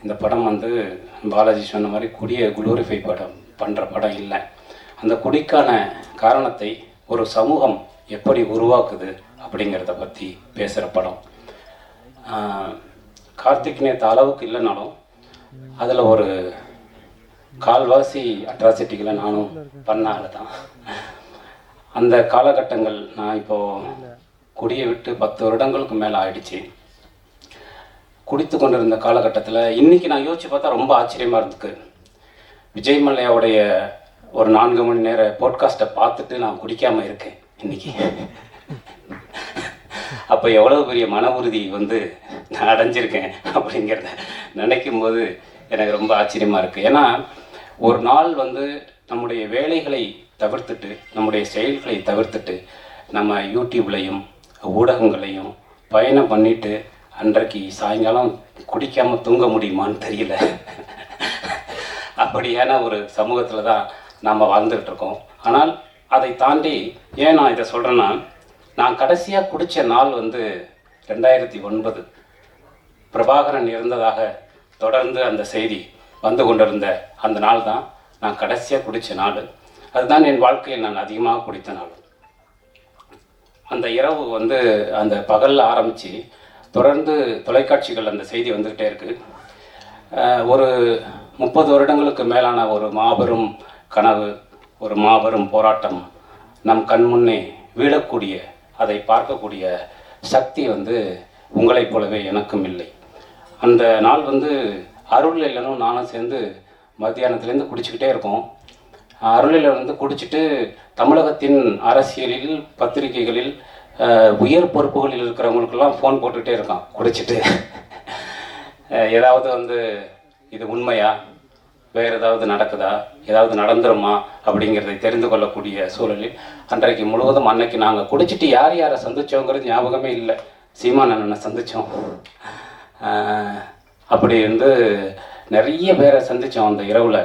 இந்த படம் வந்து பாலாஜி சொன்ன மாதிரி குடியை குளோரிஃபை பண்ணுற படம் இல்லை. அந்த குடிக்கான காரணத்தை ஒரு சமூகம் எப்படி உருவாக்குது அப்படிங்கிறத பற்றி பேசுகிற படம். கார்த்திக் நேற்று அளவுக்கு இல்லைனாலும் அதில் ஒரு கால்வாசி அட்ராசிட்டிகளை நானும் பண்ணால தான். அந்த காலகட்டங்கள் நான் இப்போது குடியை விட்டு 10 வருடங்களுக்கு மேலே ஆயிடுச்சு. குடித்து கொண்டிருந்த காலகட்டத்தில் இன்றைக்கி நான் யோசித்து பார்த்தா ரொம்ப ஆச்சரியமாக இருந்துக்கு. விஜய் மல்லையாவுடைய ஒரு 4 மணி நேர போட்காஸ்ட்டை பார்த்துட்டு நான் குடிக்காமல் இருக்கேன் இன்றைக்கி. அப்போ எவ்வளோ பெரிய மன உறுதி வந்து நான் அடைஞ்சிருக்கேன் அப்படிங்கிறத நினைக்கும் போது எனக்கு ரொம்ப ஆச்சரியமாக இருக்குது. ஏன்னா ஒரு நாள் வந்து நம்முடைய வேலைகளை தவிர்த்துட்டு, நம்முடைய செயல்களை தவிர்த்துட்டு, நம்ம யூடியூப்லையும் ஊடகங்களையும் பயணம் பண்ணிட்டு அன்றைக்கு சாயங்காலம் குடிக்காமல் தூங்க முடியுமான்னு தெரியல. அப்படியான ஒரு சமூகத்தில் தான் நாம் வாழ்ந்துகிட்டு இருக்கோம். ஆனால் அதை தாண்டி ஏன் நான் இதை சொல்கிறேன்னா, நான் கடைசியாக குடித்த நாள் வந்து 2009 பிரபாகரன் இறந்ததாக தொடர்ந்து அந்த செய்தி வந்து கொண்டிருந்த அந்த நாள் தான் நான் கடைசியாக குடித்த நாள். அதுதான் என் வாழ்க்கையில் நான் அதிகமாக குடித்த நாள். அந்த இரவு வந்து அந்த பகலில் ஆரம்பித்து தொடர்ந்து தொலைக்காட்சிகள் அந்த செய்தி வந்துக்கிட்டே இருக்குது. ஒரு 30 வருடங்களுக்கு மேலான ஒரு மாபெரும் கனவு, ஒரு மாபெரும் போராட்டம் நம் கண் முன்னே வீழக்கூடிய, அதை பார்க்கக்கூடிய சக்தி வந்து உங்களைப் போலவே எனக்கும் இல்லை. அந்த நாள் வந்து அருள் இல்லைனும் நானும் சேர்ந்து மத்தியானத்துலேருந்து குடிச்சிக்கிட்டே இருக்கோம். அருளில் வந்து குடிச்சிட்டு தமிழகத்தின் அரசியலில், பத்திரிகைகளில், உயர் பொறுப்புகளில் இருக்கிறவங்களுக்கெல்லாம் ஃபோன் போட்டுக்கிட்டே இருக்கான் குடிச்சிட்டு. ஏதாவது வந்து இது உண்மையா, வேறு ஏதாவது நடக்குதா, ஏதாவது நடந்துருமா அப்படிங்கிறதை தெரிந்து கொள்ளக்கூடிய சூழலில் அன்றைக்கு முழுவதும் அன்னைக்கு நாங்கள் குடிச்சிட்டு யார் யாரை சந்தித்தோங்கிறது ஞாபகமே இல்லை. சீமான் அண்ணனை சந்தித்தோம். அப்படி வந்து நிறைய பேரை சந்தித்தோம் அந்த இரவில்.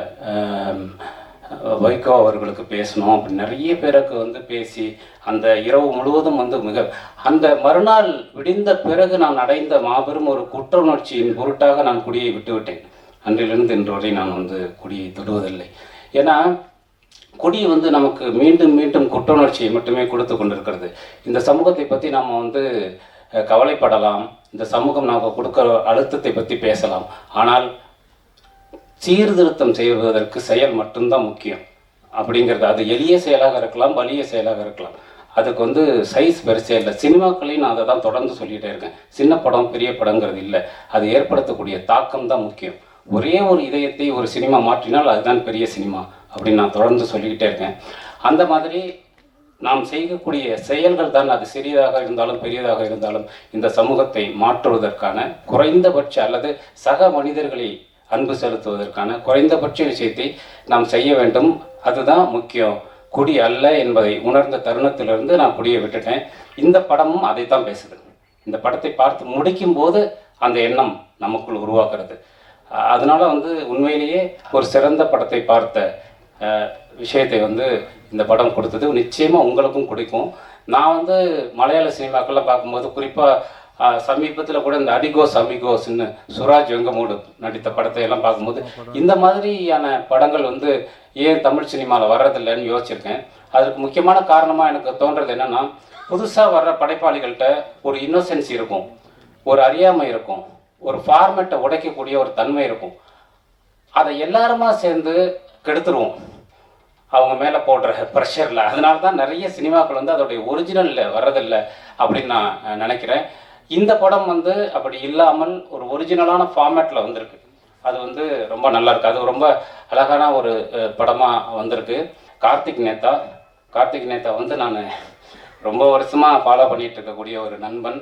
வைகோ அவர்களுக்கு பேசணும், அப்படி நிறைய பேருக்கு வந்து பேசி அந்த இரவு முழுவதும் வந்து அந்த மறுநாள் விடிந்த பிறகு நான் அடைந்த மாபெரும் ஒரு குற்ற உணர்ச்சியின் பொருட்டாக நான் குடியை விட்டுவிட்டேன். அன்றிலிருந்து இன்று வரை நான் வந்து குடியை தொடுவதில்லை. ஏன்னா குடி வந்து நமக்கு மீண்டும் மீண்டும் குற்ற உணர்ச்சியை மட்டுமே கொடுத்து கொண்டிருக்கிறது. இந்த சமூகத்தை பற்றி நாம் வந்து கவலைப்படலாம், இந்த சமூகம் நாம் கொடுக்குற அழுத்தத்தை பற்றி பேசலாம். ஆனால் சீர்திருத்தம் செய்வதற்கு செயல் மட்டும்தான் முக்கியம் அப்படிங்கிறது. அது எளிய செயலாக இருக்கலாம், வலிய செயலாக இருக்கலாம். அதுக்கு வந்து சைஸ் பெருசே இல்லை. சினிமாக்களையும் நான் அதை தான் தொடர்ந்து சொல்லிகிட்டே இருக்கேன். சின்ன படம் பெரிய படங்கிறது இல்லை, அது ஏற்படுத்தக்கூடிய தாக்கம் தான் முக்கியம். ஒரே ஒரு இதயத்தை ஒரு சினிமா மாற்றினால் அதுதான் பெரிய சினிமா அப்படின்னு நான் தொடர்ந்து சொல்லிக்கிட்டே இருக்கேன். அந்த மாதிரி நாம் செய்யக்கூடிய செயல்கள் தான், அது சிறியதாக இருந்தாலும் பெரியதாக இருந்தாலும், இந்த சமூகத்தை மாற்றுவதற்கான குறைந்தபட்ச அல்லது சக மனிதர்களை அன்பு செலுத்துவதற்கான குறைந்தபட்ச விஷயத்தை நாம் செய்ய வேண்டும். அதுதான் முக்கியம், குடி அல்ல என்பதை உணர்ந்த தருணத்திலிருந்து நான் குடியை விட்டுட்டேன். இந்த படமும் அதைத்தான் பேசுது. இந்த படத்தை பார்த்து முடிக்கும் போது அந்த எண்ணம் நமக்குள் உருவாக்குறது. அதனால வந்து உண்மையிலேயே ஒரு சிறந்த படத்தை பார்த்த விஷயத்தை வந்து இந்த படம் கொடுத்தது. நிச்சயமாக உங்களுக்கும் பிடிக்கும். நான் வந்து மலையாள சினிமாக்கள்லாம் பார்க்கும்போது, குறிப்பாக சமீபத்தில் கூட இந்த அடிகோஸ் அமிகோஸ்ன்னு சுராஜ் வெங்கமூடு நடித்த படத்தை எல்லாம் பார்க்கும்போது இந்த மாதிரியான படங்கள் வந்து ஏன் தமிழ் சினிமாவில் வர்றதில்லைன்னு யோசிச்சிருக்கேன். அதுக்கு முக்கியமான காரணமாக எனக்கு தோன்றது என்னென்னா, புதுசாக வர்ற படைப்பாளிகள்கிட்ட ஒரு இன்னோசென்ஸ் இருக்கும், ஒரு அறியாமை இருக்கும், ஒரு ஃபார்மேட்டை உடைக்கக்கூடிய ஒரு தன்மை இருக்கும். அதை எல்லாருமா சேர்ந்து கெடுத்துருவோம் அவங்க மேலே போடுற ப்ரெஷரில். அதனால தான் நிறைய சினிமாக்கள் வந்து அதோடைய ஒரிஜினலில் வர்றதில்லை அப்படின்னு நான் நினைக்கிறேன். இந்த படம் வந்து அப்படி இல்லாமல் ஒரு ஒரிஜினலான ஃபார்மேட்டில் வந்திருக்கு. அது வந்து ரொம்ப நல்லா இருக்குது. அது ரொம்ப அழகான ஒரு படமாக வந்திருக்கு. கார்த்திக் நேத்தா வந்து நான் ரொம்ப வருஷமாக ஃபாலோ பண்ணிகிட்டு இருக்கக்கூடிய ஒரு நண்பன்.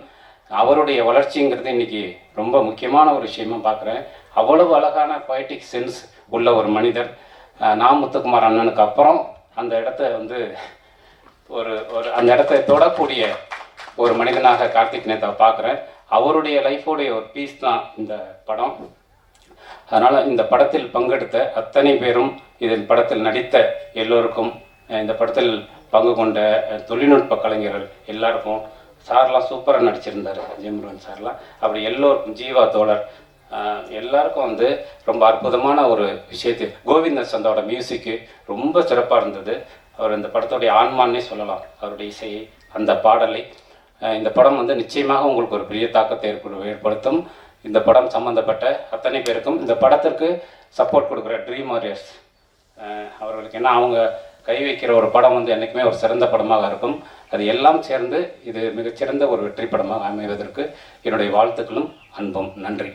அவருடைய வளர்ச்சிங்கிறது இன்றைக்கி ரொம்ப முக்கியமான ஒரு விஷயமாக பார்க்குறேன். அவ்வளவு அழகான பொய்டிக் சென்ஸ் உள்ள ஒரு மனிதர். நான் முத்துக்குமார் அண்ணனுக்கு அப்புறம் அந்த இடத்த வந்து ஒரு அந்த இடத்தை தொடக்கூடிய ஒரு மனிதனாக கார்த்திக் நேத்தாவை பார்க்குறேன். அவருடைய லைஃபோடைய ஒரு பீஸ் தான் இந்த படம். அதனால் இந்த படத்தில் பங்கெடுத்த அத்தனை பேரும், இதன் படத்தில் நடித்த எல்லோருக்கும், இந்த படத்தில் பங்கு கொண்ட தொழில்நுட்ப கலைஞர்கள் எல்லாருக்கும், சார்லாம் சூப்பராக நடிச்சிருந்தார், ஜெயமுருகன் சார்லாம், அப்படி எல்லோருக்கும், ஜீவா தோழர், எல்லாருக்கும் வந்து ரொம்ப அற்புதமான ஒரு விஷயத்தை கோவிந்த சந்தோட மியூசிக்கு ரொம்ப சிறப்பாக இருந்தது. அவர் இந்த படத்துடைய ஆன்மான்னே சொல்லலாம், அவருடைய இசையை, அந்த பாடலை. இந்த படம் வந்து நிச்சயமாக உங்களுக்கு ஒரு பெரிய தாக்கத்தை ஏற்படுத்தும். இந்த படம் சம்மந்தப்பட்ட அத்தனை பேருக்கும், இந்த படத்திற்கு சப்போர்ட் கொடுக்குற ட்ரீம் வாரியர்ஸ் அவர்களுக்கு, ஏன்னா அவங்க கை வைக்கிற ஒரு படம் வந்து என்றைக்குமே ஒரு சிறந்த படமாக இருக்கும். அது எல்லாம் சேர்ந்து இது மிகச்சிறந்த ஒரு வெற்றி படமாக அமைவதற்கு என்னுடைய வாழ்த்துக்களும் அன்பும். நன்றி.